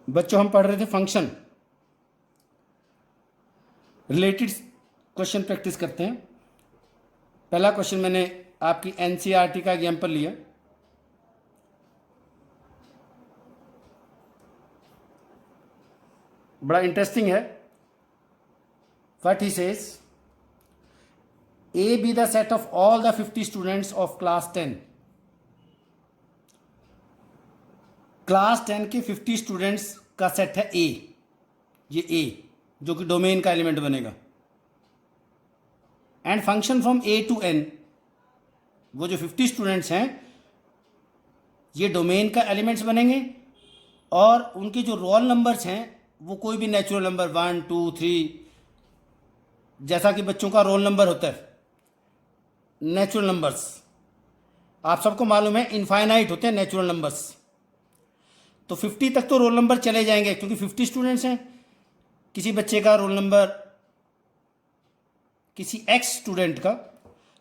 बच्चों हम पढ़ रहे थे फंक्शन रिलेटेड क्वेश्चन प्रैक्टिस करते हैं। पहला क्वेश्चन मैंने आपकी एनसीईआरटी का एग्जाम्पल लिया। बड़ा इंटरेस्टिंग है। What he says, A be the set of all the 50 students of class 10। Class 10 के 50 स्टूडेंट्स का सेट है ए। ये ए जो कि डोमेन का एलिमेंट बनेगा। And function from A to N, वो जो 50 स्टूडेंट्स हैं ये डोमेन का एलिमेंट्स बनेंगे और उनके जो रोल नंबर्स हैं वो कोई भी नेचुरल नंबर 1 2 3, जैसा कि बच्चों का रोल नंबर होता है। नेचुरल नंबर्स आप सबको मालूम है इनफाइनाइट होते हैं नेचुरल नंबर्स। तो 50 तक तो रोल नंबर चले जाएंगे क्योंकि 50 स्टूडेंट्स हैं। किसी बच्चे का रोल नंबर, किसी एक्स स्टूडेंट का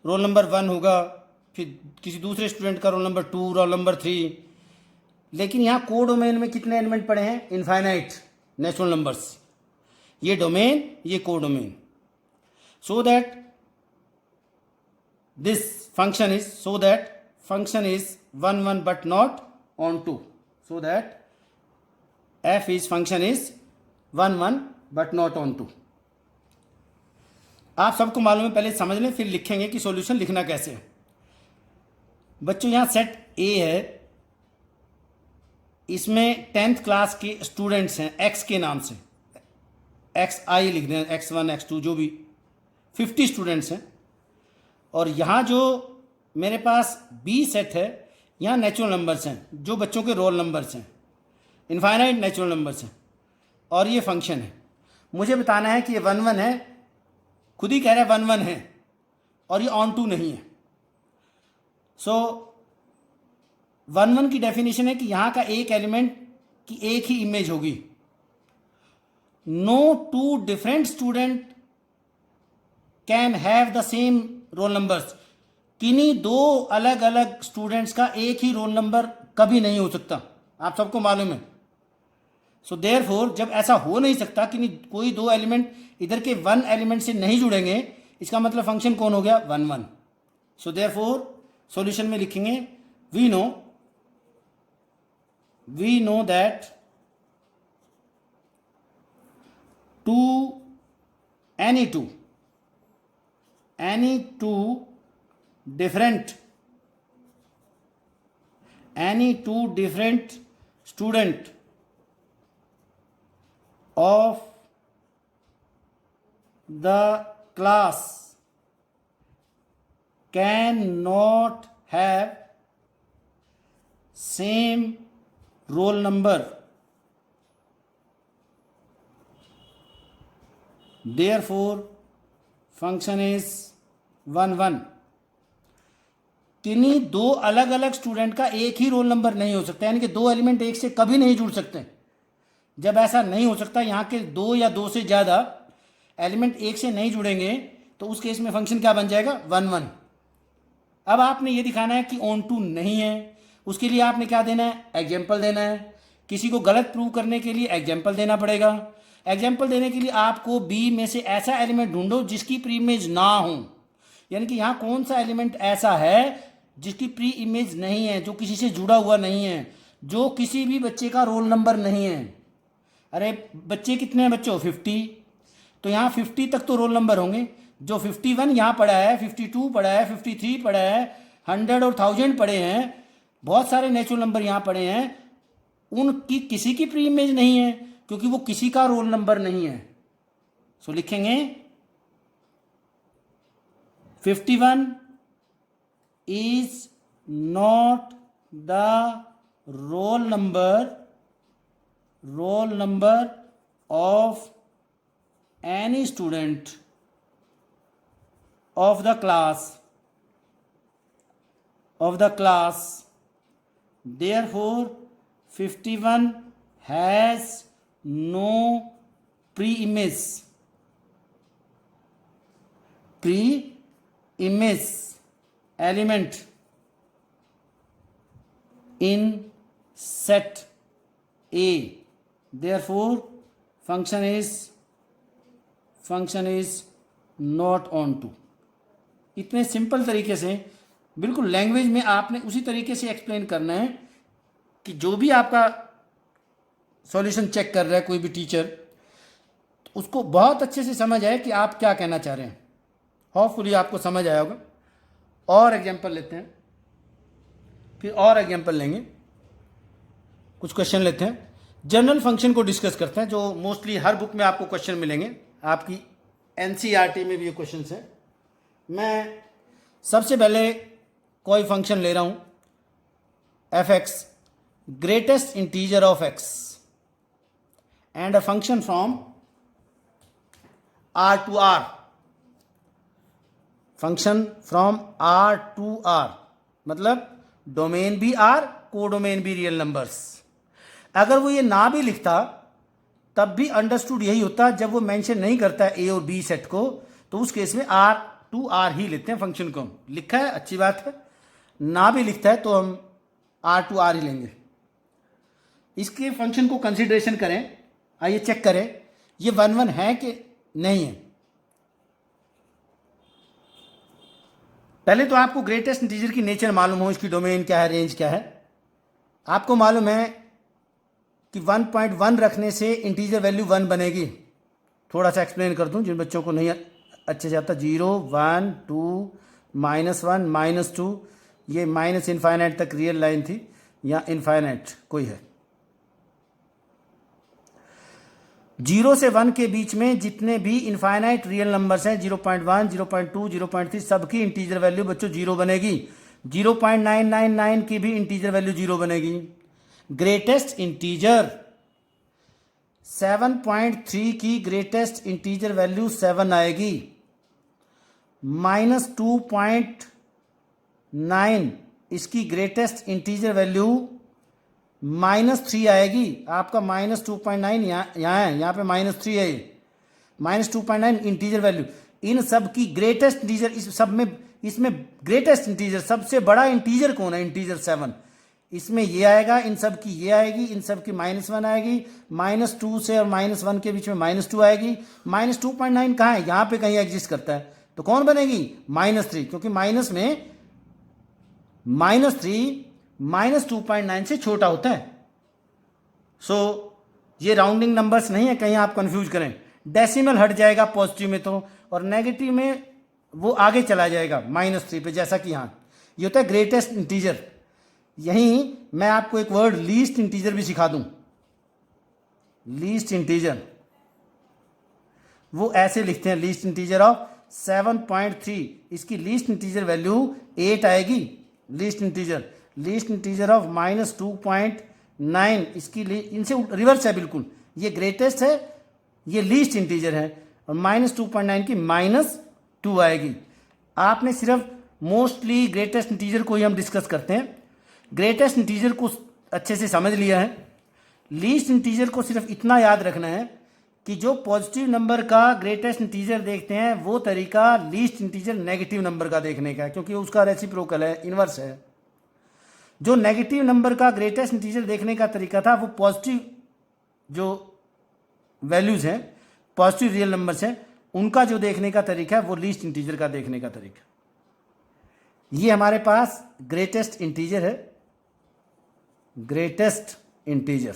रोल नंबर 1 होगा, फिर किसी दूसरे स्टूडेंट का रोल नंबर 2, रोल नंबर 3। लेकिन यहाँ को डोमेन में कितने एलिमेंट पड़े हैं? Infinite natural numbers. ये डोमेन, ये को domain. So that this function is 1 1 but not on 2, so that f is function is 1 1 but not on 2। आप सबको मालूम है, पहले समझ लें फिर लिखेंगे कि सॉल्यूशन लिखना कैसे है। बच्चों यहाँ सेट ए है, इसमें 10th क्लास के स्टूडेंट्स हैं एक्स के नाम से, एक्स आई लिख दें, x1 x2 जो भी 50 स्टूडेंट्स हैं। और यहाँ जो मेरे पास बी सेट है, यहाँ नेचुरल नंबर्स हैं जो बच्चों के रोल नंबर्स हैं, इनफाइनाइट नेचुरल नंबर्स हैं। और ये फंक्शन है, मुझे बताना है कि ये 1 1 है, खुद ही कह रहा है 1 1 है और ये ऑन 2 नहीं है। सो 1 1 की डेफिनेशन है कि यहाँ का एक एलिमेंट की एक ही इमेज होगी। No two different student can have the same roll numbers. किन्हीं दो अलग अलग स्टूडेंट्स का एक ही रोल नंबर कभी नहीं हो सकता, आप सबको मालूम है। सो देयरफॉर जब ऐसा हो नहीं सकता कि कोई दो एलिमेंट इधर के 1 एलिमेंट से नहीं जुड़ेंगे, इसका मतलब फंक्शन कौन हो गया? 1 1। सो देयरफॉर सॉल्यूशन में लिखेंगे we know that any two different student of the class cannot have same roll number, therefore function is 1 1। किन्हीं दो अलग अलग स्टूडेंट का एक ही रोल नंबर नहीं हो सकता, यानी कि दो एलिमेंट एक से कभी नहीं जुड़ सकते। जब ऐसा नहीं हो सकता, यहाँ के 2 या 2 से ज़्यादा एलिमेंट एक से नहीं जुड़ेंगे, तो उस केस में फंक्शन क्या बन जाएगा? 1 1। अब आपने ये दिखाना है कि ऑन 2 नहीं है, उसके लिए आपने क्या देना है? एग्जाम्पल देना है। किसी को गलत प्रूव करने के लिए एग्जाम्पल देना पड़ेगा। एग्जाम्पल देने के लिए आपको बी में से ऐसा एलिमेंट ढूंढो जिसकी प्री इमेज ना हो, यानी कि यहाँ कौन सा एलिमेंट ऐसा है जिसकी प्री इमेज नहीं है, जो किसी से जुड़ा हुआ नहीं है, जो किसी भी बच्चे का रोल नंबर नहीं है। अरे बच्चे कितने हैं बच्चों? 50। तो यहाँ 50 तक तो रोल नंबर होंगे। जो 51 यहाँ पड़ा है, 52 पड़ा है, 53 पड़ा है, 100 और 1000 पड़े हैं, बहुत सारे नेचुरल नंबर यहाँ पड़े हैं, उनकी किसी की प्री इमेज नहीं है क्योंकि वो किसी का रोल नंबर नहीं है। सो लिखेंगे 51 is not the roll number of any student of the class, therefore 51 has no pre-image element in set A, therefore function is not onto. इतने सिंपल तरीके से, बिल्कुल लैंग्वेज में आपने उसी तरीके से एक्सप्लेन करना है कि जो भी आपका सॉल्यूशन चेक कर रहा है कोई भी टीचर, उसको बहुत अच्छे से समझ आए कि आप क्या कहना चाह रहे हैं। होपफुली आपको समझ आया होगा। और एग्जांपल लेते हैं, फिर और एग्जांपल लेंगे, कुछ क्वेश्चन लेते हैं। जनरल फंक्शन को डिस्कस करते हैं, जो मोस्टली हर बुक में आपको क्वेश्चन मिलेंगे, आपकी एनसीईआरटी में भी ये क्वेश्चन है। मैं सबसे पहले कोई फंक्शन ले रहा हूं, f x, greatest integer of x and a function from R to R, function from R to R मतलब डोमेन भी आर, कोडोमेन भी रियल नंबर्स। अगर वो ये ना भी लिखता तब भी अंडरस्टूड यही होता। जब वो मेंशन नहीं करता है ए और बी सेट को, तो उस केस में आर टू आर ही लेते हैं फंक्शन को। लिखा है अच्छी बात है, ना भी लिखता है तो हम आर टू आर ही लेंगे। इसके फंक्शन को कंसिडरेशन करें, आइए चेक करें ये 1 1 है कि नहीं है। पहले तो आपको ग्रेटेस्ट इंटीजर की नेचर मालूम हो, इसकी डोमेन क्या है, रेंज क्या है। आपको मालूम है कि 1.1 रखने से इंटीजर वैल्यू 1 बनेगी। थोड़ा सा एक्सप्लेन कर दूं जिन बच्चों को नहीं अच्छे से आता। 0 1 2 -1 -2, ये माइनस इनफाइनाइट तक रियल लाइन थी, या इनफाइनाइट कोई है। 0 से 1 के बीच में जितने भी इनफाइनाइट रियल नंबर्स हैं, 0.1 0.2 0.3, सबकी इंटीजर वैल्यू बच्चों 0 बनेगी। 0.999 की भी इंटीजर वैल्यू 0 बनेगी। ग्रेटेस्ट इंटीजर 7.3 की ग्रेटेस्ट इंटीजर वैल्यू 7 आएगी। -2.9 इसकी ग्रेटेस्ट इंटीजर वैल्यू -3 आएगी। आपका -2.9 यहाँ है, यहाँ पे -3 है, -2.9 इंटीजर वैल्यू। इन सब की ग्रेटेस्ट इंटीजर, इस सब में, इसमें ग्रेटेस्ट इंटीजर सबसे बड़ा इंटीजर कौन है, इंटीजर 7। इसमें ये आएगा, इन सब की ये आएगी, इन सब की -1 आएगी, -2 से और -1 के बीच में -2 आएगी। -2.9 कहाँ है, यहाँ पे कहीं एग्जिस्ट करता है, तो कौन बनेगी, -3, क्योंकि माइनस में -3 -2.9 से छोटा होता है। सो ये राउंडिंग नंबर्स नहीं है, कहीं आप कंफ्यूज करें। डेसिमल हट जाएगा पॉजिटिव में तो, और नेगेटिव में वो आगे चला जाएगा -3 पे, जैसा कि यहाँ ये होता है ग्रेटेस्ट इंटीजर। यहीं मैं आपको एक वर्ड लीस्ट इंटीजर भी सिखा दूं। लीस्ट इंटीजर वो ऐसे लिखते हैं, लीस्ट इंटीजर ऑफ 7.3, इसकी लीस्ट इंटीजर वैल्यू 8 आएगी। लीस्ट इंटीजर ऑफ -2.9, इसकी इनसे रिवर्स है बिल्कुल, ये ग्रेटेस्ट है, ये लीस्ट इंटीजर है, और -2.9 की -2 आएगी। आपने सिर्फ मोस्टली ग्रेटेस्ट इंटीजर को ही हम डिस्कस करते हैं। ग्रेटेस्ट इंटीजर को अच्छे से समझ लिया है। लीस्ट इंटीजर को सिर्फ इतना याद रखना है कि जो पॉजिटिव नंबर का ग्रेटेस्ट इंटीजर देखते हैं वो तरीका लीस्ट इंटीजर नेगेटिव नंबर का देखने का है, क्योंकि उसका रेसिप्रोकल है, इनवर्स है। जो नेगेटिव नंबर का ग्रेटेस्ट इंटीजर देखने का तरीका था, वो पॉजिटिव जो वैल्यूज हैं, पॉजिटिव रियल नंबर्स हैं, उनका जो देखने का तरीका है वो लीस्ट इंटीजर का देखने का तरीका। ये हमारे पास ग्रेटेस्ट इंटीजर है, ग्रेटेस्ट इंटीजर।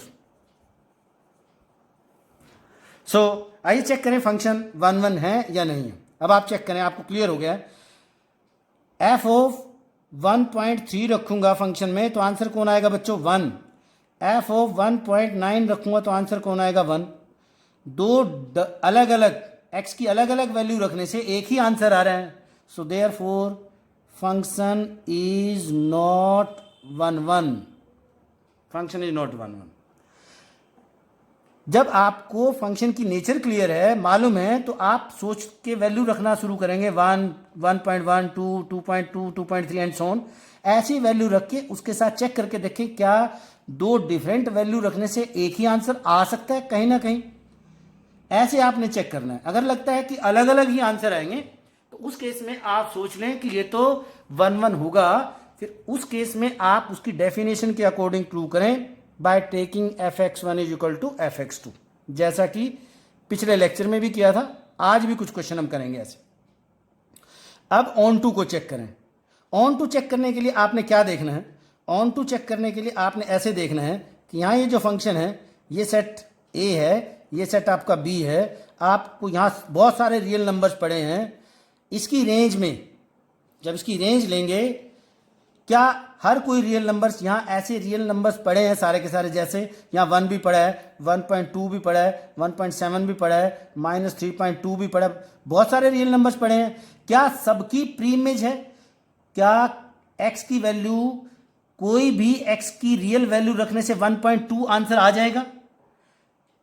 सो आइए चेक करें फंक्शन 1 1 है या नहीं है। अब आप चेक करें, आपको क्लियर हो गया है। एफ ऑफ 1.3 रखूंगा फंक्शन में तो आंसर कौन आएगा बच्चों, 1। एफ ऑफ 1.9 रखूंगा तो आंसर कौन आएगा, 1। दो अलग अलग एक्स की अलग अलग वैल्यू रखने से एक ही आंसर आ रहा है। So therefore function is not 1 1। Function is not 1 1। जब आपको फंक्शन की नेचर क्लियर है, मालूम है, तो आप सोच के वैल्यू रखना शुरू करेंगे, 1 1.1 2 2.2 2.3 एंड सो ऑन। ऐसी वैल्यू रख के उसके साथ चेक करके देखें क्या दो डिफरेंट वैल्यू रखने से एक ही आंसर आ सकता है कहीं ना कहीं। ऐसे आपने चेक करना है। अगर लगता है कि अलग अलग ही आंसर आएंगे तो उस केस में आप सोच लें कि ये तो 1 1 होगा। फिर उस केस में आप उसकी डेफिनेशन के अकॉर्डिंग प्रूव करें by taking fx1 is equal to fx2, जैसा कि पिछले लेक्चर में भी किया था, आज भी कुछ क्वेश्चन हम करेंगे ऐसे। अब ऑन टू को चेक करें। ऑन टू चेक करने के लिए आपने क्या देखना है? ऑन टू चेक करने के लिए आपने ऐसे देखना है कि यहाँ ये जो फंक्शन है, ये सेट ए है, ये सेट आपका बी है, आपको यहाँ बहुत सारे रियल नंबर्स पड़े हैं, इसकी रेंज में जब इसकी रेंज लेंगे, क्या हर कोई रियल नंबर्स, यहाँ ऐसे रियल नंबर्स पड़े हैं सारे के सारे, जैसे यहाँ 1 भी पड़ा है, 1.2 भी पड़ा है, 1.7 भी पड़ा है, -3.2 भी पड़ा है, बहुत सारे रियल नंबर्स पड़े हैं। क्या सबकी प्री इमेज है? क्या x की वैल्यू, कोई भी x की रियल वैल्यू रखने से 1.2 आंसर आ जाएगा?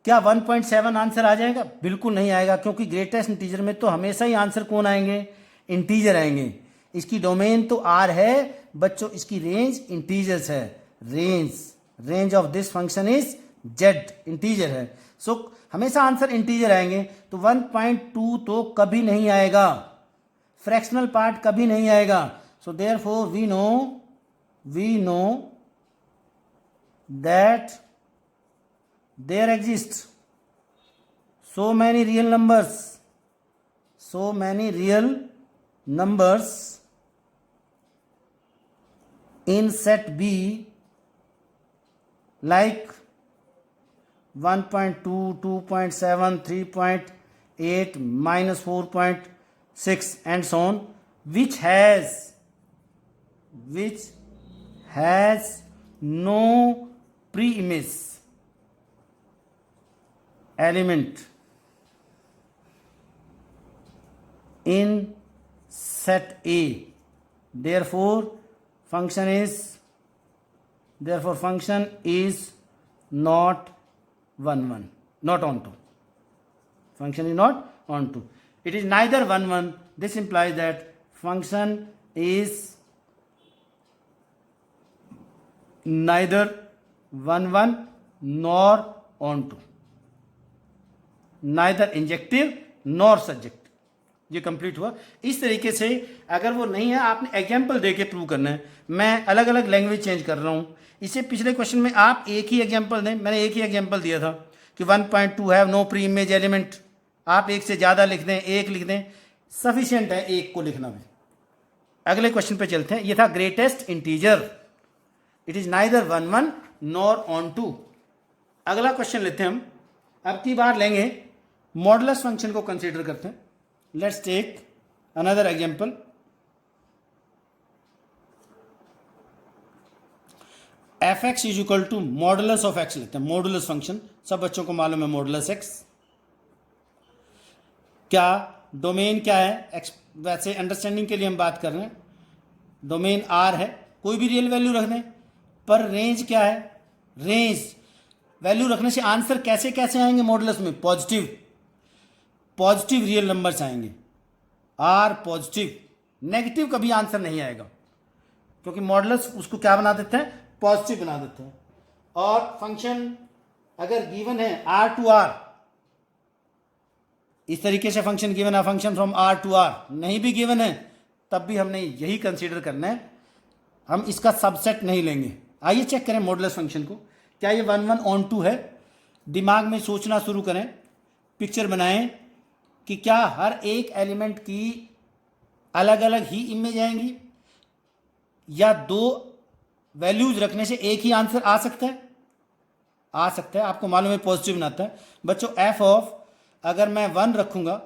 क्या 1.7 आंसर आ जाएगा? बिल्कुल नहीं आएगा, क्योंकि ग्रेटेस्ट इंटीजर में तो हमेशा ही आंसर कौन आएंगे? इंटीजर आएंगे। इसकी डोमेन तो R है बच्चों, इसकी रेंज इंटीजर्स है। Range of this function is z, integer है। सो हमेशा आंसर इंटीजर आएंगे, तो 1.2 तो कभी नहीं आएगा, फ्रैक्शनल पार्ट कभी नहीं आएगा। So therefore we know that there exist so many real numbers in set B, like 1.2, 2.7, 3.8, -4.6 and so on, which has no pre-image element in set A. Therefore function is not 1 1, not onto. Function is not onto. It is neither 1 1. This implies that function is neither 1 1 nor onto, neither injective nor subject. ये complete हुआ। इस तरीके से अगर वो नहीं है, आपने एग्जाम्पल दे के प्रूव करना है। मैं अलग अलग लैंग्वेज चेंज कर रहा हूँ। इससे पिछले क्वेश्चन में आप एक ही एग्जाम्पल दें, मैंने एक ही एग्जाम्पल दिया था कि 1.2 have no pre image element. आप एक से ज़्यादा लिख दें, एक लिख दें, सफिशियंट है एक को लिखना भी। अगले क्वेश्चन पे चलते हैं। ये था greatest integer, it is neither 1 1 nor onto. अगला क्वेश्चन लेते हैं हम, अब की बार लेंगे मॉडुलस फंक्शन को कंसीडर करते हैं। Let's take another example. fx is equal to modulus of x लेते हैं। मॉडुलस फंक्शन सब बच्चों को मालूम है, मॉडुलस x। क्या डोमेन क्या है? x, वैसे अंडरस्टैंडिंग के लिए हम बात कर रहे हैं। डोमेन R है, कोई भी रियल वैल्यू रख दें, पर रेंज क्या है? रेंज वैल्यू रखने से आंसर कैसे कैसे आएंगे मॉडुलस में? पॉजिटिव रियल नंबर्स आएंगे। आर पॉजिटिव, नेगेटिव कभी आंसर नहीं आएगा, क्योंकि मॉडुलस उसको क्या बना देते हैं? पॉजिटिव बना देते हैं। और फंक्शन अगर गिवन है R टू R, इस तरीके से फंक्शन गिवन है, function from R to R, नहीं भी गिवन है तब भी हमने यही कंसीडर करना है, हम इसका सबसेट नहीं लेंगे। आइए चेक करें मॉडुलस फंक्शन को। क्या ये 1 1 ऑन टू है? दिमाग में सोचना शुरू करें, पिक्चर बनाएं कि क्या हर एक एलिमेंट की अलग अलग ही इमेज आएंगी, या दो वैल्यूज रखने से एक ही आंसर आ सकता है? आ सकता है। आपको मालूम है पॉजिटिव बनाता है बच्चों। एफ ऑफ, अगर मैं 1 रखूंगा,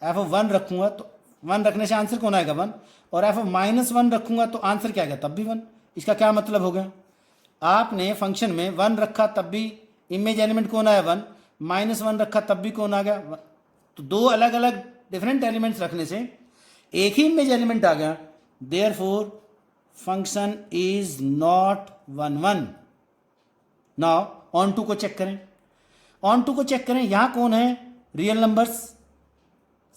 एफ ऑफ 1 रखूंगा तो 1 रखने से आंसर कौन आएगा? 1। और एफ ऑफ -1 रखूंगा तो आंसर क्या आएगा? तब भी 1। इसका क्या मतलब हो गया? आपने फंक्शन में 1 रखा तब भी इमेज एलिमेंट कौन आया? 1। -1 रखा तब भी कौन आ गया? 1। तो दो अलग अलग डिफरेंट एलिमेंट्स रखने से एक ही इमेज एलिमेंट आ गया। Therefore function is not 1 1। Now onto को चेक करें। ऑन टू को चेक करें, यहां कौन है? Real numbers.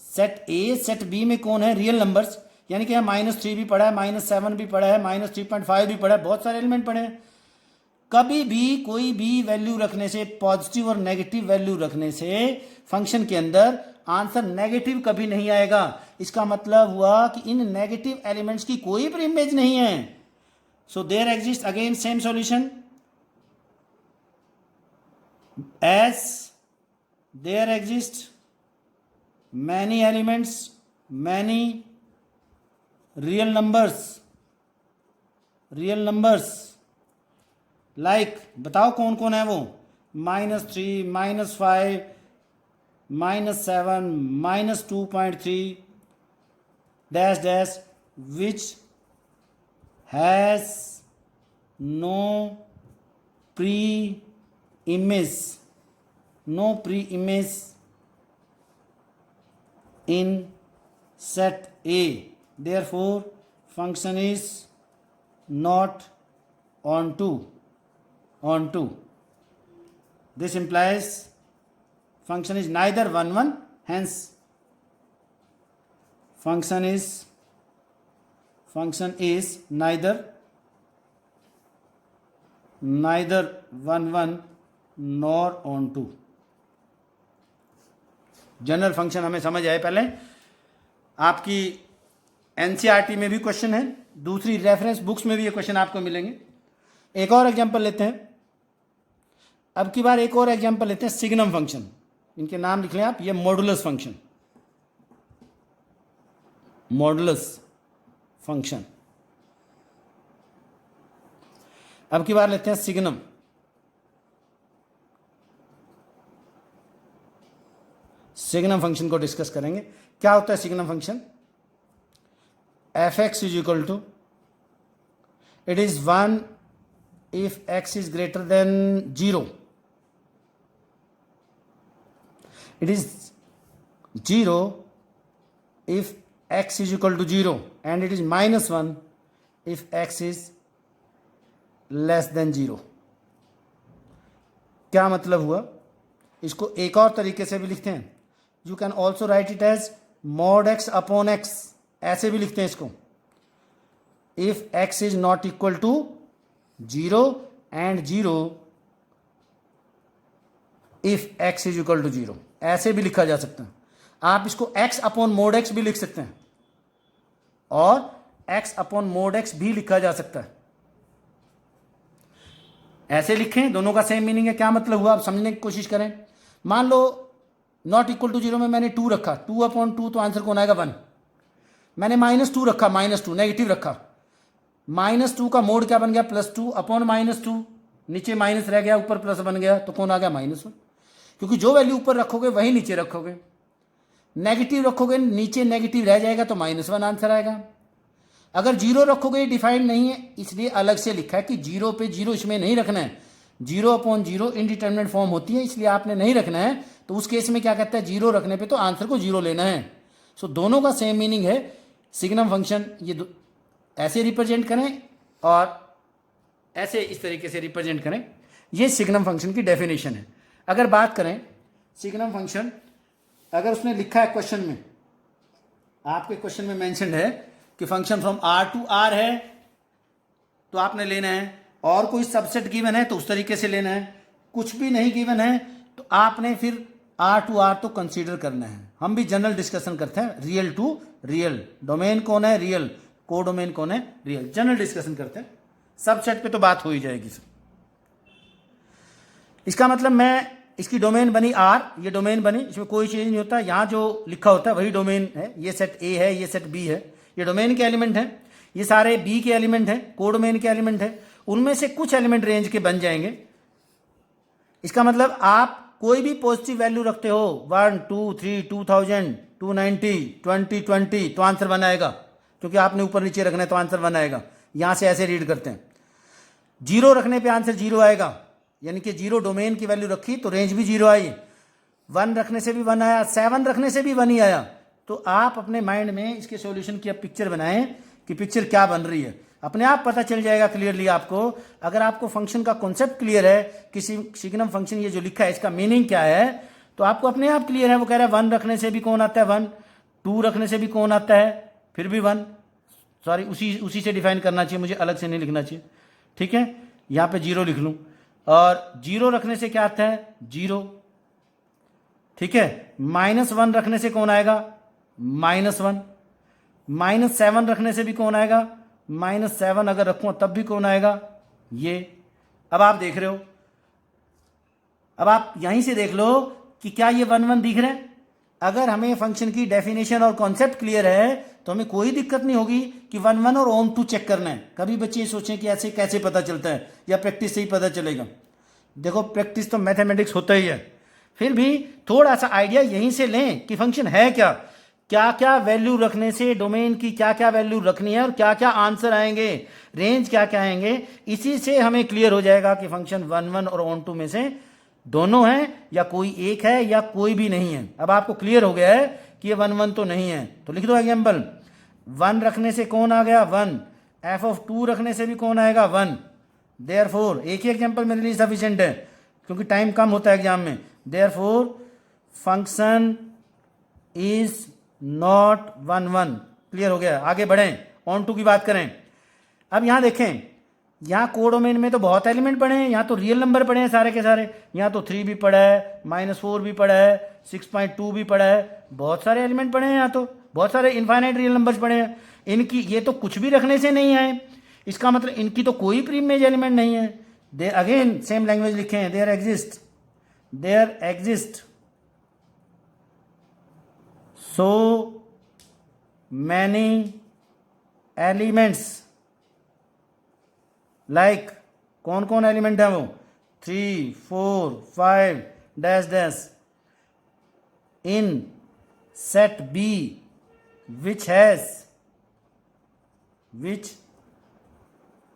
Set A set B में कौन है? Real numbers. यानी कि यहाँ -3 भी पड़ा है, -7 भी पड़ा है, -3.5 भी पड़ा है, बहुत सारे एलिमेंट पड़े हैं। कभी भी कोई भी वैल्यू रखने से, पॉजिटिव और नेगेटिव वैल्यू रखने से फंक्शन के अंदर आंसर नेगेटिव कभी नहीं आएगा। इसका मतलब हुआ कि इन नेगेटिव एलिमेंट्स की कोई भी इमेज नहीं है। So there exist again same solution. as there exist many elements, many real numbers like, बताओ कौन कौन है वो, -3, -5, -7, -2.3 dash dash, which has no pre-image in set A, therefore function is not onto. This implies function is neither 1 1, hence function is neither 1 1 nor onto. General function हमें समझ आए। पहले आपकी एनसीईआरटी में भी क्वेश्चन है, दूसरी रेफरेंस बुक्स में भी ये क्वेश्चन आपको मिलेंगे। एक और एग्जांपल लेते हैं, अब की बार एक और एग्जांपल लेते हैं, सिग्नम फंक्शन। इनके नाम लिख लें आप, ये मॉडुलस फंक्शन। अब की बार लेते हैं सिग्नम। सिग्नम फंक्शन को डिस्कस करेंगे। क्या होता है signum function? F x is equal to, it is 1 if x is greater than 0. It is 0 if x is equal to 0, and it is -1 if x is less than 0. क्या मतलब हुआ? इसको एक और तरीके से भी लिखते हैं, you can also write it as mod x upon x, ऐसे भी लिखते हैं इसको। If x is not equal to 0 and 0 if x is equal to 0, ऐसे भी लिखा जा सकता है। आप इसको x अपॉन मोड x भी लिख सकते हैं, और x अपॉन मोड x भी लिखा जा सकता है। ऐसे लिखें, दोनों का सेम मीनिंग है। क्या मतलब हुआ, आप समझने की कोशिश करें। मान लो नॉट इक्वल टू 0 में मैंने 2 रखा, 2 अपॉन 2 तो आंसर कौन आएगा 1। मैंने -2 रखा, -2 नेगेटिव रखा, -2 का मोड क्या बन गया, +2 अपॉन -2, नीचे माइनस रह गया, ऊपर प्लस बन गया, तो कौन आ गया -1। क्योंकि जो वैल्यू ऊपर रखोगे वही नीचे रखोगे, नेगेटिव रखोगे नीचे नेगेटिव रह जाएगा तो -1 आंसर आएगा। अगर 0 रखोगे, ये डिफाइंड नहीं है, इसलिए अलग से लिखा है कि 0 पे 0 इसमें नहीं रखना है। 0 अपॉन 0 इनडिटर्मिनेट फॉर्म होती है, इसलिए आपने नहीं रखना है। तो उस केस में क्या कहता है, 0 रखने पे तो आंसर को 0 लेना है। सो दोनों का सेम मीनिंग है। सिग्नम फंक्शन ये ऐसे रिप्रेजेंट करें और ऐसे इस तरीके से रिप्रेजेंट करें, ये सिग्नम फंक्शन की डेफिनेशन है। अगर बात करें सिग्नम फंक्शन, अगर उसने लिखा है क्वेश्चन में, आपके क्वेश्चन में मेंशन है कि function from R to R है, तो आपने लेना है, और कोई सबसेट गिवन है तो उस तरीके से लेना है। कुछ भी नहीं गिवन है तो आपने फिर R टू R तो कंसीडर करना है। हम भी जनरल डिस्कशन करते हैं, रियल टू रियल, डोमेन कौन है रियल, को डोमेन कौन है रियल, जनरल डिस्कशन करते हैं। सबसेट पे तो बात हो ही जाएगी। इसका मतलब मैं, इसकी डोमेन बनी R, ये डोमेन बनी, इसमें कोई चेंज नहीं होता, यहाँ जो लिखा होता है वही डोमेन है। ये सेट A है, ये सेट B है, ये डोमेन के एलिमेंट हैं, ये सारे B के एलिमेंट हैं, को डोमेन के एलिमेंट हैं। उनमें से कुछ एलिमेंट रेंज के बन जाएंगे। इसका मतलब आप कोई भी पॉजिटिव वैल्यू रखते हो, 1 2 3 2000 290 2020, तो आंसर 1 आएगा, क्योंकि आपने ऊपर नीचे रखना है तो आंसर 1 आएगा। यहां से ऐसे रीड करते हैं। 0 रखने पे आंसर 0 आएगा, यानी कि 0 डोमेन की वैल्यू रखी तो रेंज भी 0 आई। 1 रखने से भी 1 आया, 7 रखने से भी 1 ही आया। तो आप अपने माइंड में इसके सॉल्यूशन की अब पिक्चर बनाएं कि पिक्चर क्या बन रही है, अपने आप पता चल जाएगा क्लियरली आपको। अगर आपको फंक्शन का कॉन्सेप्ट क्लियर है, किसी सिग्नम फंक्शन ये जो लिखा है इसका मीनिंग क्या है, तो आपको अपने आप क्लियर है। वो कह रहा है 1 रखने से भी कौन आता है 1, 2 रखने से भी कौन आता है फिर भी 1, सॉरी उसी से डिफाइन करना चाहिए, मुझे अलग से नहीं लिखना चाहिए। ठीक है, यहाँ पे 0 लिख लूँ, और 0 रखने से क्या आता है 0। ठीक है, -1 रखने से कौन आएगा -1, -7 रखने से भी कौन आएगा -7, अगर रखूँ तब भी कौन आएगा ये। अब आप देख रहे हो अब आप यहीं से देख लो कि क्या ये 1 1 दिख रहा है। अगर हमें फंक्शन की डेफिनेशन और कॉन्सेप्ट क्लियर है तो हमें कोई दिक्कत नहीं होगी कि 1 1 और ऑन टू चेक करना है। कभी बच्चे ये सोचें कि ऐसे कैसे पता चलता है या प्रैक्टिस से ही पता चलेगा। देखो प्रैक्टिस तो मैथमेटिक्स होता ही है, फिर भी थोड़ा सा आइडिया यहीं से लें कि फंक्शन है क्या, क्या क्या वैल्यू रखने से डोमेन की क्या क्या वैल्यू रखनी है और क्या क्या आंसर आएंगे, रेंज क्या क्या आएंगे। इसी से हमें क्लियर हो जाएगा कि फंक्शन 1 1 और ऑन टू में से दोनों हैं या कोई एक है या कोई भी नहीं है। अब आपको क्लियर हो गया है कि ये 1 1 तो नहीं है, तो लिख दो एग्जाम्पल। 1 रखने से कौन आ गया 1, f(2) रखने से भी कौन आएगा 1। देयरफॉर एक ही एग्जाम्पल मेरे लिए सफिशिएंट है क्योंकि टाइम कम होता है एग्जाम में। Therefore function is not 1 1। Clear हो गया, आगे बढ़ें, ऑन टू की बात करें। अब यहाँ देखें, यहाँ कोडोमेन में तो बहुत एलिमेंट पड़े हैं, यहाँ तो रियल नंबर पड़े हैं सारे के सारे। यहाँ तो 3 भी पड़ा है, -4 भी पड़ा है, 6.2 भी पड़ा है, बहुत सारे एलिमेंट पड़े हैं। यहाँ तो बहुत सारे इनफाइनाइट रियल नंबर्स पड़े हैं। इनकी ये तो कुछ भी रखने से नहीं आए, इसका मतलब इनकी तो कोई प्रीइमेज एलिमेंट नहीं है। दे अगेन सेम लैंग्वेज लिखे हैं, there exist so many elements, like कौन कौन एलिमेंट है वो 3 4 5 dash dash in set B which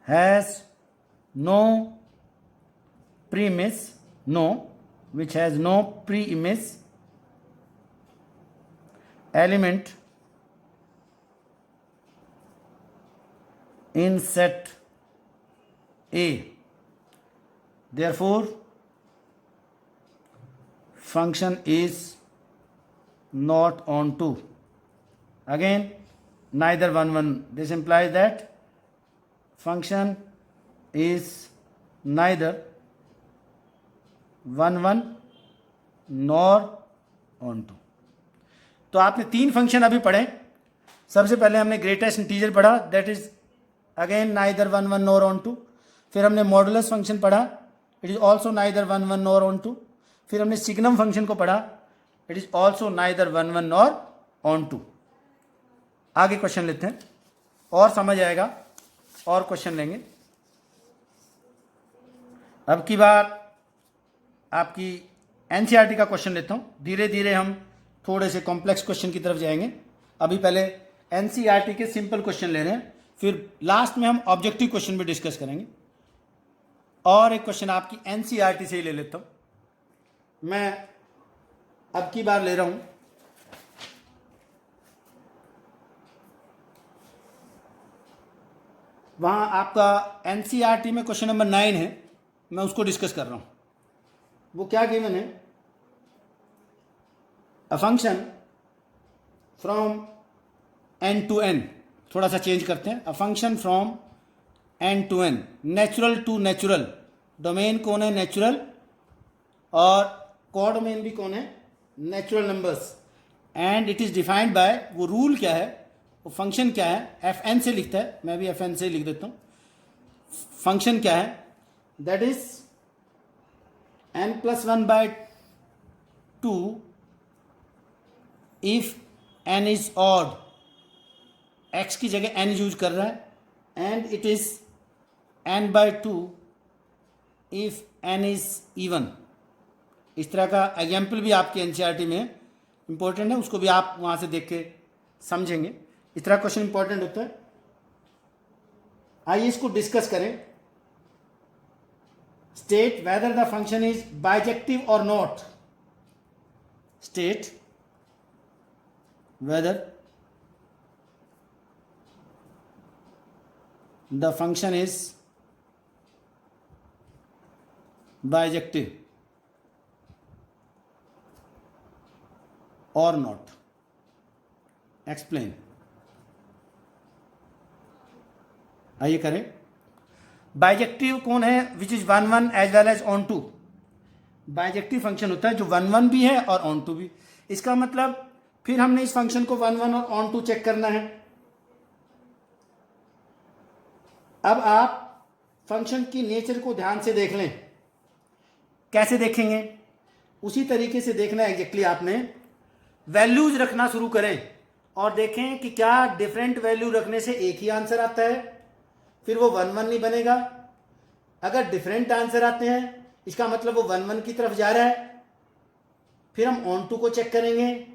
has no premise, which has no pre-image element in set A. Therefore function is not on to. Again neither 1 1. This implies that function is neither 1 1 nor on to. तो आपने 3 function अभी पढ़े। सबसे पहले हमने greatest integer पढ़ा, that is again neither 1 1 nor onto. फिर हमने मॉडुलस फंक्शन पढ़ा, it is also neither 1 1 nor onto. फिर हमने सिग्नम फंक्शन को पढ़ा, it is also neither 1 1 nor onto. आगे क्वेश्चन लेते हैं और समझ आएगा, और क्वेश्चन लेंगे। अब की बार आपकी एनसीईआरटी का क्वेश्चन लेता हूँ, धीरे धीरे हम थोड़े से कॉम्प्लेक्स क्वेश्चन की तरफ जाएंगे। अभी पहले एनसीईआरटी के सिंपल क्वेश्चन ले रहे हैं, फिर लास्ट में हम ऑब्जेक्टिव क्वेश्चन भी डिस्कस करेंगे। और एक क्वेश्चन आपकी एनसीईआरटी से ही ले लेता हूँ। मैं अब की बार ले रहा हूँ वहाँ आपका एनसीईआरटी में क्वेश्चन नंबर 9 है, मैं उसको डिस्कस कर रहा हूँ। वो क्या गिवन है, a function from n to n, थोड़ा सा चेंज करते हैं, a function from n to n, natural to natural, domain कौन है नेचुरल और कोडोमेन भी कौन है natural numbers, and it is defined by, वो रूल क्या है, वो फंक्शन क्या है, fn से लिखता है, मैं भी fn से लिख देता हूँ। फंक्शन क्या है, that is n+1/2 if n is odd, x की जगह n यूज कर रहा है, and it is n/2 if n is even. इस तरह का एग्जाम्पल भी आपके एनसीईआरटी में इंपॉर्टेंट है, उसको भी आप वहां से देख के समझेंगे। इस तरह क्वेश्चन इंपॉर्टेंट होता है। आइए इसको डिस्कस करें। State whether the function is bijective or not, state whether the function is bijective or not. Explain. आइए करें। बाइजेक्टिव कौन है, which is 1 1 as well as onto. Bijective function होता है जो 1 1 भी है और ऑन टू भी। इसका मतलब फिर हमने इस फंक्शन को 1 1 और ऑन टू चेक करना है। अब आप फंक्शन की नेचर को ध्यान से देख लें। कैसे देखेंगे? उसी तरीके से देखना है एग्जैक्टली। आपने वैल्यूज रखना शुरू करें और देखें कि क्या डिफरेंट वैल्यू रखने से एक ही आंसर आता है, फिर वो 1 1 नहीं बनेगा। अगर डिफरेंट आंसर आते हैं इसका मतलब वो 1 1 की तरफ जा रहा है। फिर हम ऑन टू को चेक करेंगे,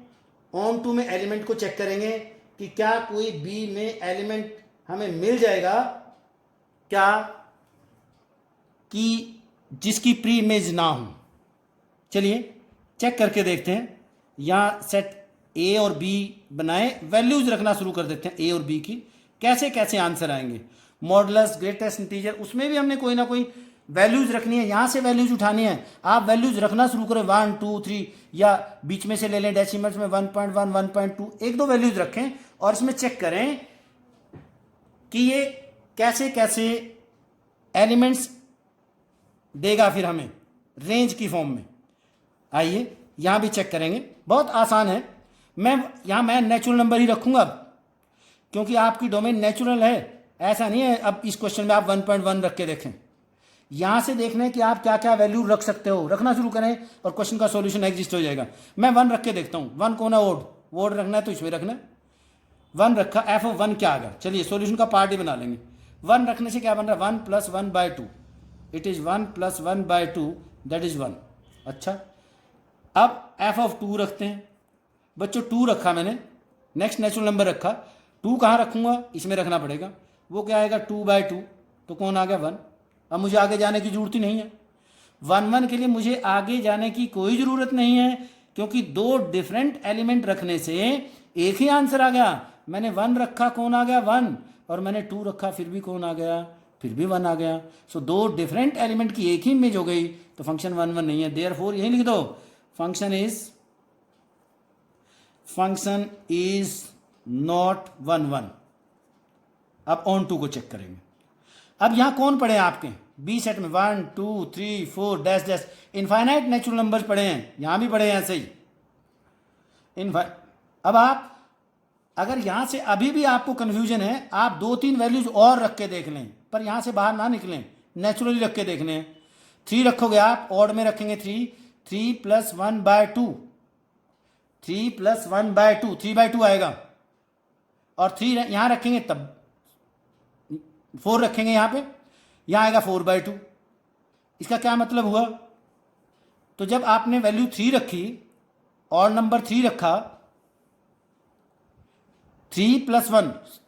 ऑन टू में एलिमेंट को चेक करेंगे कि क्या कोई बी में एलिमेंट हमें मिल जाएगा क्या कि जिसकी प्री इमेज ना हो। चलिए चेक करके देखते हैं। यहाँ सेट ए और बी बनाए, वैल्यूज रखना शुरू कर देते हैं ए और बी की, कैसे कैसे आंसर आएंगे। मॉडुलस, ग्रेटेस्ट इंटीजर, उसमें भी हमने कोई ना कोई वैल्यूज रखनी है, यहाँ से वैल्यूज उठानी है। आप वैल्यूज रखना शुरू करें 1 2 3 या बीच में से ले लें डेसिमल्स में 1.1 1.2, एक दो वैल्यूज रखें और इसमें चेक करें कि ये कैसे कैसे एलिमेंट्स देगा फिर हमें रेंज की फॉर्म में। आइए यहाँ भी चेक करेंगे, बहुत आसान है। मैं नेचुरल नंबर ही रखूँगा अब, क्योंकि आपकी डोमेन नेचुरल है। ऐसा नहीं है अब इस क्वेश्चन में आप 1.1 रख के देखें। यहाँ से देखना है कि आप क्या क्या वैल्यू रख सकते हो, रखना शुरू करें और क्वेश्चन का सॉल्यूशन एग्जिस्ट हो जाएगा। मैं 1 रख के देखता हूँ। 1 को ना वोड रखना है तो इसमें रखना है। 1 रखा, एफ ऑफ 1 क्या आ गया? चलिए सॉल्यूशन का पार्ट ही बना लेंगे। 1 रखने से क्या बन रहा है? 1 + 1/2। It is 1 + 1/2 that is 1। अच्छा, अब एफ ऑफ 2 रखते हैं। बच्चों 2 रखा मैंने, नेक्स्ट नेचुरल नंबर रखा। 2 कहाँ रखूँगा? इसमें रखना पड़ेगा। वो क्या आएगा? 2/2। तो कौन आ गया? 1। अब मुझे आगे जाने की जरूरत ही नहीं है। 1 1 के लिए मुझे आगे जाने की कोई ज़रूरत नहीं है, क्योंकि दो डिफरेंट एलिमेंट रखने से एक ही आंसर आ गया। मैंने 1 रखा, कौन आ गया? 1। और मैंने 2 रखा, फिर भी कौन आ गया? फिर भी 1 आ गया। सो दो डिफरेंट एलिमेंट की एक ही इमेज हो गई, तो फंक्शन 1 1 नहीं है। देयरफॉर यही लिख दो, फंक्शन इज नॉट 1 1। अब ऑन टू को चेक करेंगे। अब यहाँ कौन पढ़े हैं आपके बी सेट में? 1 2 3 4 dash dash infinite natural numbers पढ़े हैं, यहाँ भी पढ़े हैं ऐसे ही। अब आप अगर यहाँ से अभी भी आपको कन्फ्यूजन है, आप 2-3 वैल्यूज और रख के देख लें, पर यहाँ से बाहर ना निकलें, नेचुरली रख के देख लें। 3 रखोगे आप, ऑड में रखेंगे 3 + 1/2, 3 + 1/2 3/2 आएगा। और 3 यहाँ रखेंगे तब 4 रखेंगे यहाँ पे, यहाँ आएगा 4/2। इसका क्या मतलब हुआ? तो जब आपने वैल्यू 3 रखी और नंबर 3 रखा, 3 + 1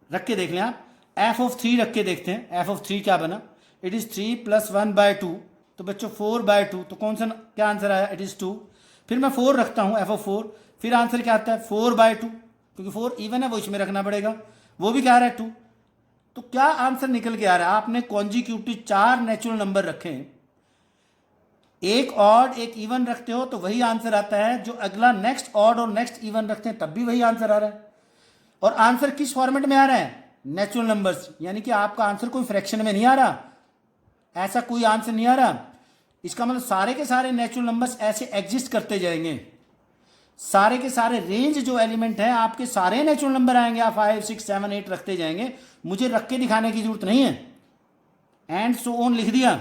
रख के देख लें आप। एफ ऑफ 3 रख के देखते हैं, एफ ऑफ 3 क्या बना? It is 3 + 1/2। तो बच्चों 4/2, तो कौन सा क्या आंसर आया? It is 2। फिर मैं 4 रखता हूँ, एफ ऑफ 4, फिर आंसर क्या आता है? 4/2, क्योंकि 4 इवन है, वो इसमें रखना पड़ेगा। वो भी क्या आ रहा है? 2। तो क्या आंसर निकल के आ रहा है? आपने कॉन्जिक्यूटिव 4 नेचुरल नंबर रखे हैं, एक ऑड एक इवन रखते हो तो वही आंसर आता है। जो अगला नेक्स्ट ऑड और नेक्स्ट इवन रखते हैं तब भी वही आंसर आ रहा है। और आंसर किस फॉर्मेट में आ रहा है? नेचुरल नंबर्स, यानी कि आपका आंसर कोई फ्रैक्शन में नहीं आ रहा, ऐसा कोई आंसर नहीं आ रहा। इसका मतलब सारे के सारे नेचुरल नंबर्स ऐसे एग्जिस्ट करते जाएंगे। सारे के सारे रेंज जो एलिमेंट है आपके सारे नेचुरल नंबर आएंगे। आप 5 6 7 8 रखते जाएंगे, मुझे रख के दिखाने की जरूरत नहीं है। एंड सो ऑन लिख दिया।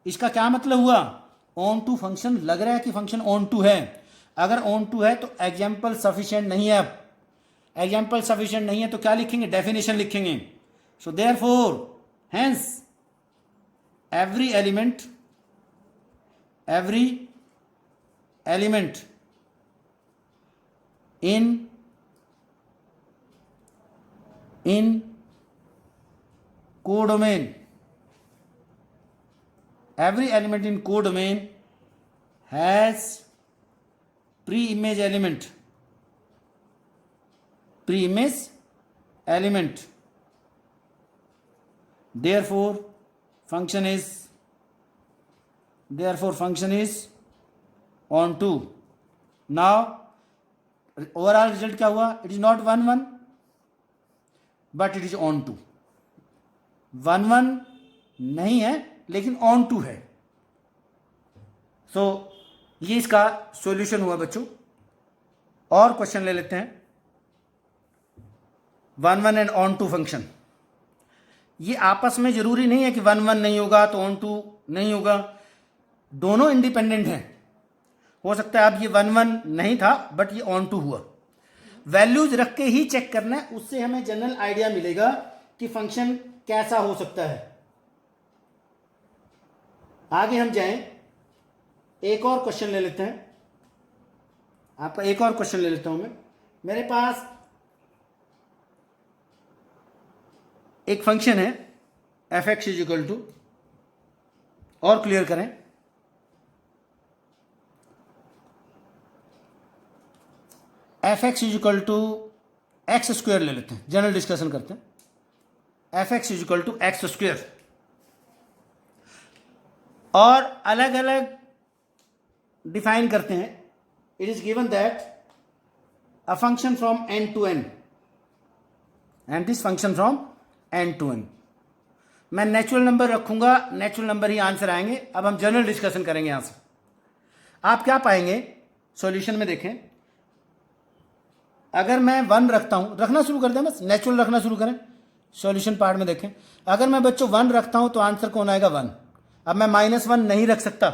इसका क्या मतलब हुआ? ऑन टू फंक्शन लग रहा है कि फंक्शन ऑन टू है। अगर ऑन टू है तो एग्जाम्पल सफिशिएंट नहीं है। अब एग्जाम्पल सफिशिएंट नहीं है तो क्या लिखेंगे? डेफिनेशन लिखेंगे। So therefore hence every element in codomain, every element in codomain has pre-image element, therefore function is on to. now overall result क्या हुआ? it is not 1 1 but it is onto. 1 1 नहीं है लेकिन on to है। सो ये इसका solution हुआ बच्चों। और क्वेश्चन ले लेते हैं। 1 1 एंड ऑन टू फंक्शन, ये आपस में जरूरी नहीं है कि 1 1 नहीं होगा तो ऑन टू नहीं होगा। दोनों इंडिपेंडेंट हैं। हो सकता है अब ये 1 1 नहीं था बट ये ऑन टू हुआ। वैल्यूज रख के ही चेक करना है, उससे हमें जनरल आइडिया मिलेगा कि फंक्शन कैसा हो सकता है। आगे हम जाएं, एक और क्वेश्चन ले लेते हैं। आपका एक और क्वेश्चन ले लेता हूं मैं। मेरे पास एक फंक्शन है f x is equal to, और क्लियर करें, f x is equal to x square ले लेते हैं, जनरल डिस्कशन करते हैं। F x is equal to x square, और अलग अलग डिफाइन करते हैं। It is given that a function from N to N and this function from N to N. मैं नेचुरल नंबर रखूंगा, नेचुरल नंबर ही आंसर आएंगे। अब हम जनरल डिस्कशन करेंगे यहां से। आप क्या पाएंगे सॉल्यूशन में, देखें, अगर मैं 1 रखता हूं, रखना शुरू कर दें, बस नेचुरल रखना शुरू करें। सॉल्यूशन पार्ट में देखें, अगर मैं बच्चों 1 रखता हूं तो आंसर कौन आएगा 1। अब मैं -1 नहीं रख सकता,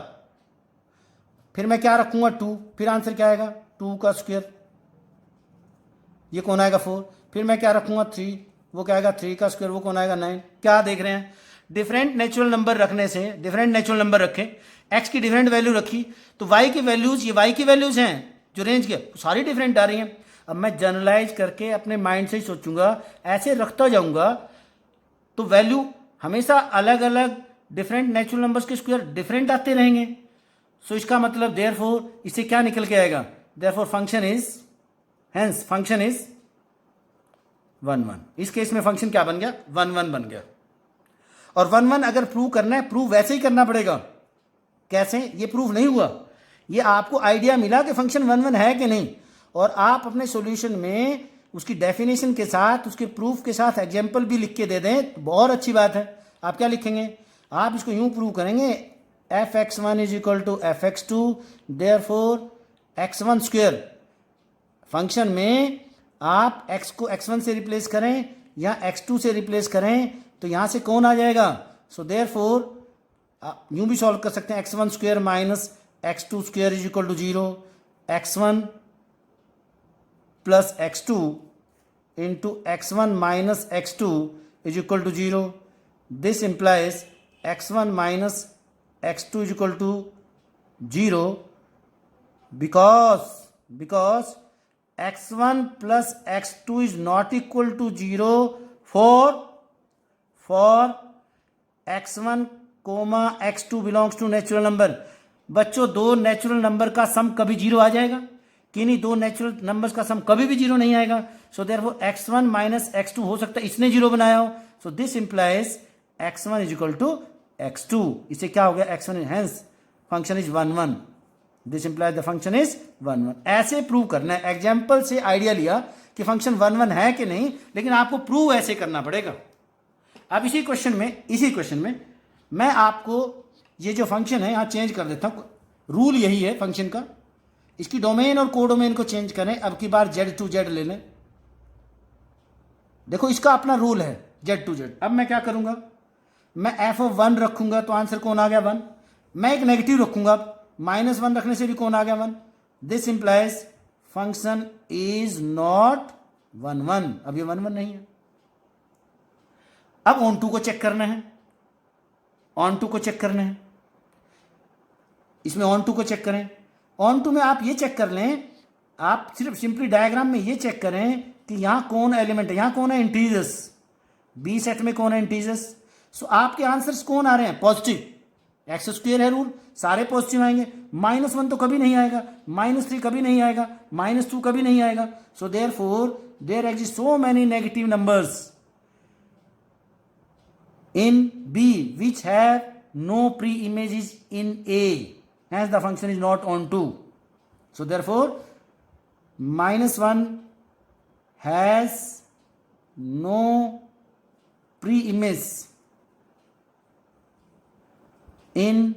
फिर मैं क्या रखूंगा 2, फिर आंसर क्या आएगा 2 का स्क्वायर, ये कौन आएगा 4। फिर मैं क्या रखूंगा 3, वो क्या आएगा 3 का स्क्वायर, वो कौन आएगा 9। क्या देख रहे हैं, डिफरेंट नेचुरल नंबर रखने से, डिफरेंट नेचुरल नंबर रखे, एक्स की डिफरेंट वैल्यू रखी तो वाई की वैल्यूज, ये वाई की वैल्यूज हैं जो रेंज के, सारी डिफरेंट आ रही हैं। अब मैं जनरलाइज करके अपने माइंड से ही सोचूंगा, ऐसे रखता जाऊंगा तो वैल्यू हमेशा अलग अलग डिफरेंट नेचुरल नंबर्स के स्क्वायर डिफरेंट आते रहेंगे। सो इसका मतलब देयरफॉर इससे क्या निकल के आएगा, therefore function is, hence function is 1 1। इस केस में फंक्शन क्या बन गया 1 1 बन गया। और 1 1 अगर प्रूव करना है, प्रूव वैसे ही करना पड़ेगा। कैसे, ये प्रूव नहीं हुआ, ये आपको आइडिया मिला कि फंक्शन 1 1 है कि नहीं, और आप अपने सॉल्यूशन में उसकी डेफिनेशन के साथ, उसके प्रूफ के साथ एग्जाम्पल भी लिख के दे दें तो बहुत अच्छी बात है। आप क्या लिखेंगे, आप इसको यूं प्रूव करेंगे, f x one is equal to f x two, therefore x one square. Function में आप x को x1 से रिप्लेस करें या x2 से रिप्लेस करें तो यहां से कौन आ जाएगा। सो देयरफॉर यूं भी सॉल्व कर सकते हैं, x1 square minus x2 square is equal to 0, x1 plus x2 into x1 minus x2 is equal to 0। This implies x1 minus x2 is equal to 0 because x1 plus x2 is not equal to 0 for x1 comma x2 belongs to natural number। बच्चों दो natural number का सम कभी 0 आ जाएगा कि नहीं, दो natural numbers का सम कभी भी 0 नहीं आएगा। So therefore x1 minus x2 हो सकता है इसने 0 बनाया हो। So this implies x1 is equal to x2। इसे क्या हो गया x1, hence function is 1 1। This implies the function is 1 1। ऐसे प्रूव करना है, एग्जाम्पल से आइडिया लिया कि फंक्शन 1 1 है कि नहीं, लेकिन आपको प्रूव ऐसे करना पड़ेगा। अब इसी क्वेश्चन में मैं आपको ये जो फंक्शन है यहां चेंज कर देता हूं। रूल यही है फंक्शन का, इसकी डोमेन और कोडोमेन को चेंज करें। अब की बार z टू z ले लें। देखो इसका अपना रूल है z टू z। अब मैं क्या करूंगा, मैं f(1) रखूंगा तो आंसर कौन आ गया 1। मैं एक नेगेटिव रखूंगा, -1 रखने से भी कौन आ गया 1। This implies function is not 1 1। अब ये 1 1 नहीं है। अब ऑन टू को चेक करना है, इसमें ऑन टू को चेक करें। ऑन टू में आप ये चेक कर लें, आप सिर्फ सिंपली डायग्राम में ये चेक करें कि यहां कौन एलिमेंट है, यहां कौन है इंटीजर्स, बी सेट में कौन है इंटीजर्स। सो आपके आंसर्स कौन आ रहे हैं पॉजिटिव। एक्स स्क्वायर है रूल, सारे पॉजिटिव आएंगे। -1 तो कभी नहीं आएगा, -3 कभी नहीं आएगा, -2 कभी नहीं आएगा। So therefore there exist so many negative numbers in B which have no pre-images in A, hence the function is not onto. So therefore -1 has no pre-image in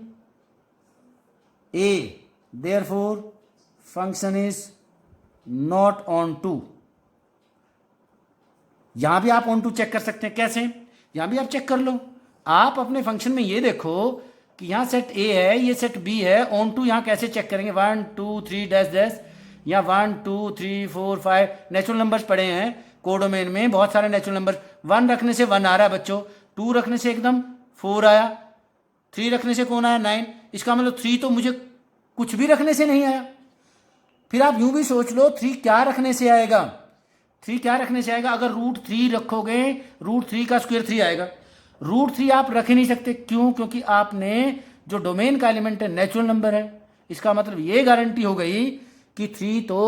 A, therefore function is not onto। यहां भी आप onto check कर सकते हैं। कैसे, यहां भी आप चेक कर लो। आप अपने फंक्शन में ये देखो, कि यहाँ सेट ए है, ये सेट बी है, ऑन टू यहाँ कैसे चेक करेंगे? 1 2 3 डैश डैश, या 1 2 3 4 5 नेचुरल नंबर्स पढ़े हैं कोडोमेन में, बहुत सारे नेचुरल नंबर। 1 रखने से 1 आ रहा है बच्चों, 2 रखने से एकदम 4 आया, 3 रखने से कौन आया? 9। इसका मतलब 3 तो मुझे कुछ भी रखने से नहीं आया। फिर आप यूं भी सोच लो 3 क्या रखने से आएगा? 3 क्या रखने से आएगा? अगर √3 रखोगे, √3 का स्क्वायर 3 आएगा। √3 आप रख ही नहीं सकते, क्यों? क्योंकि आपने जो डोमेन का एलिमेंट है नेचुरल नंबर है। इसका मतलब ये गारंटी हो गई कि 3 तो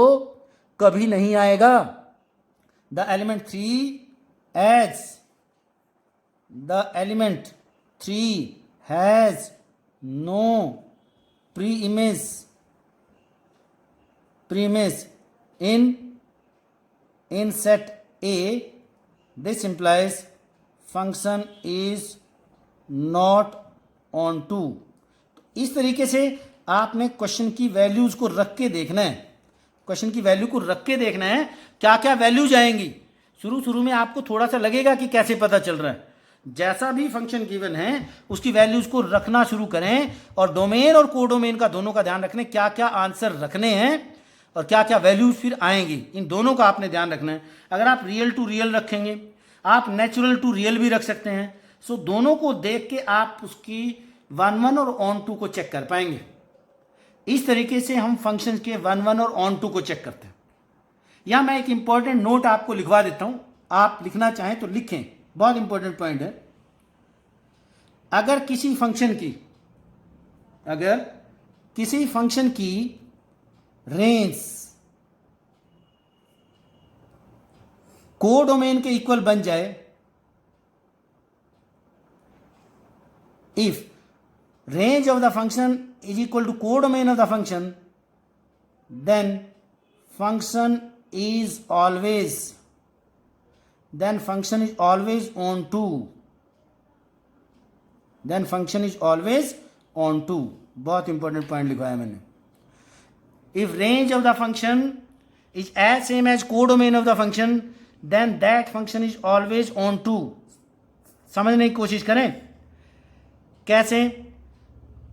कभी नहीं आएगा। The element 3 has no pre image in set A, this implies function is not on 2। इस तरीके से आपने क्वेश्चन की वैल्यूज को रख के देखना है, क्वेश्चन की वैल्यू को रख के देखना है क्या क्या वैल्यूज आएंगी। शुरू में आपको थोड़ा सा लगेगा कि कैसे पता चल रहा है। जैसा भी फंक्शन गिवन है उसकी वैल्यूज को रखना शुरू करें, और डोमेन और कोडोमेन का दोनों का ध्यान रखने, क्या क्या आंसर रखने हैं और क्या क्या वैल्यूज फिर आएंगी, इन दोनों का आपने ध्यान रखना है। अगर आप रियल टू रियल रखेंगे, आप नेचुरल टू रियल भी रख सकते हैं। सो दोनों को देख के आप उसकी 1 1 और ऑन 2 को चेक कर पाएंगे। इस तरीके से हम फंक्शंस के 1 1 और ऑन 2 को चेक करते हैं। यहां मैं एक इंपॉर्टेंट नोट आपको लिखवा देता हूं, आप लिखना चाहें तो लिखें, बहुत इंपॉर्टेंट पॉइंट है। अगर किसी फंक्शन की रेंज कोडोमेन के इक्वल बन जाए, if range of the function is equal to codomain of the function, then function is always onto. बहुत इंपॉर्टेंट पॉइंट लिखवाया मैंने। If range of the function is as same as codomain of the function, then that function is always on 2। समझने की कोशिश करें कैसे?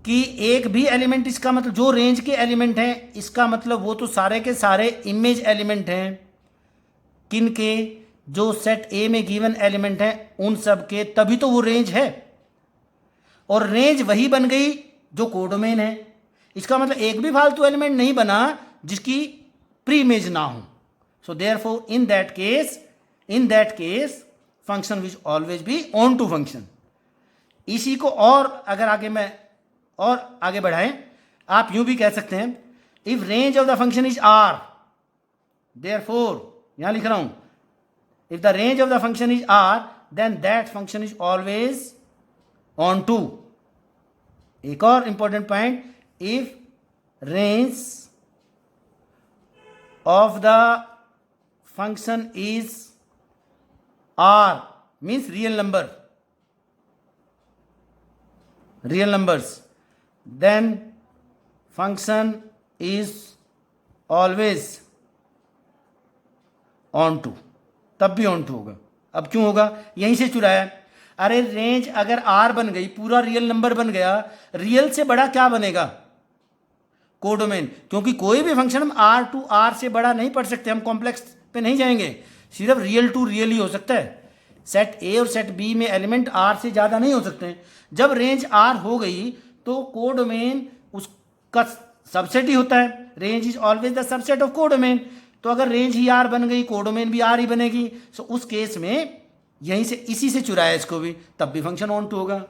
कि एक भी एलिमेंट, इसका मतलब जो रेंज के एलिमेंट हैं, इसका मतलब वो तो सारे के सारे इमेज एलिमेंट हैं। किन के? जो सेट ए में गिवन एलिमेंट हैं उन सब के, तभी तो वो रेंज है। और रेंज वही बन गई जो कोडोमेन है। इसका मतलब एक भी फालतू एलिमेंट नहीं बना जिसकी प्री इमेज ना हो। So therefore in that case function will always be onto function. इसी को और अगर आगे बढ़ाएं, आप यूं भी कह सकते हैं, if range of the function is R, therefore यहां लिख रहा हूं, if the range of the function is R, then that function is always onto. एक और important point, if range of the function is R, means real numbers, then function is always on to। तब भी on to होगा। अब क्यों होगा? यहीं से चुराया। अरे रेंज अगर R बन गई, पूरा रियल नंबर बन गया, रियल से बड़ा क्या बनेगा? कोडोमेन। क्योंकि कोई भी फंक्शन हम R टू R से बड़ा नहीं पढ़ सकते, हम कॉम्प्लेक्स पे नहीं जाएंगे, सिर्फ रियल टू रियल ही हो सकता है। सेट ए और सेट बी में एलिमेंट R से ज़्यादा नहीं हो सकते हैं। जब रेंज R हो गई तो कोडोमेन उसका सबसेट ही होता है। Range is always the subset of codomain. तो अगर रेंज ही R बन गई, कोडोमेन भी R ही बनेगी। सो उस केस में यहीं से, इसी से चुराया इसको भी, तब भी फंक्शन ऑन टू होगा।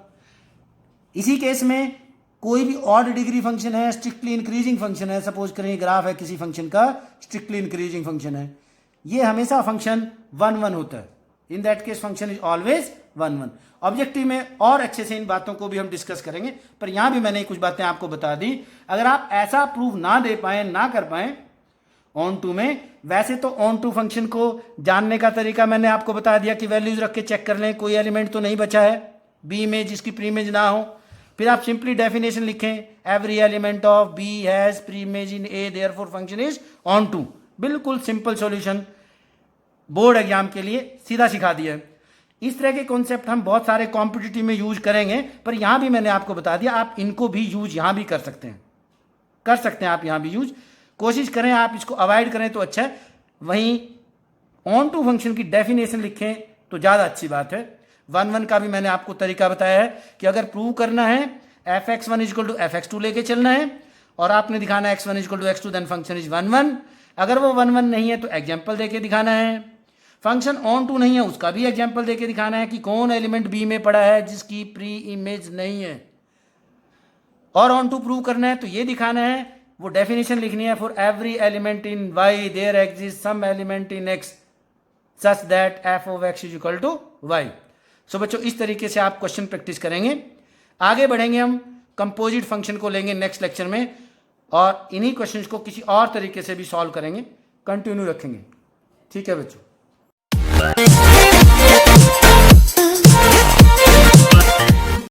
इसी केस में कोई भी ऑड डिग्री फंक्शन है, स्ट्रिक्टली इंक्रीजिंग फंक्शन है, सपोज करें ग्राफ है किसी फंक्शन का, स्ट्रिक्टली इंक्रीजिंग फंक्शन है, ये हमेशा फंक्शन 1 1 होता है। इन that case function is always 1 1। Objective में और अच्छे से इन बातों को भी हम डिस्कस करेंगे, पर यहां भी मैंने कुछ बातें आपको बता दी। अगर आप ऐसा प्रूव ना दे पाए, ना कर पाए ऑन टू में, वैसे तो ऑन टू फंक्शन को जानने का तरीका मैंने आपको बता दिया कि वैल्यूज रख के चेक कर लें कोई एलिमेंट तो नहीं बचा है बी में जिसकी प्री इमेज ना हो। फिर आप सिंपली डेफिनेशन लिखें, every element of B has pre image in A, therefore function is onto. बिल्कुल सिंपल सॉल्यूशन, बोर्ड एग्जाम के लिए सीधा सिखा दिया है। इस तरह के कॉन्सेप्ट हम बहुत सारे कॉम्पिटिटिव में यूज करेंगे, पर यहां भी मैंने आपको बता दिया आप इनको भी यूज यहां भी कर सकते हैं आप यहां भी यूज। कोशिश करें आप इसको अवॉइड करें तो अच्छा है। वहीं ऑन टू फंक्शन की डेफिनेशन लिखें तो ज़्यादा अच्छी बात है। 1 का भी मैंने आपको तरीका बताया है कि अगर प्रूव करना है fx1 इक्वल टू fx2 लेके चलना है और आपने दिखाना है x1 equal to x2 then function is 1 अगर वो 1 नहीं है तो एग्जाम्पल देके दिखाना है। फंक्शन ऑन टू नहीं है उसका भी एग्जाम्पल देके दिखाना है कि कौन एलिमेंट बी में पड़ा है जिसकी प्री इमेज नहीं है। और ऑन टू प्रूव करना है तो ये दिखाना है, वो डेफिनेशन लिखनी है, for every element in y there exist some element in x such that f of x is equal to y. So बच्चों इस तरीके से आप क्वेश्चन प्रैक्टिस करेंगे। आगे बढ़ेंगे, हम कंपोजिट फंक्शन को लेंगे नेक्स्ट लेक्चर में और इन्हीं क्वेश्चंस को किसी और तरीके से भी सॉल्व करेंगे, कंटिन्यू रखेंगे। ठीक है बच्चों।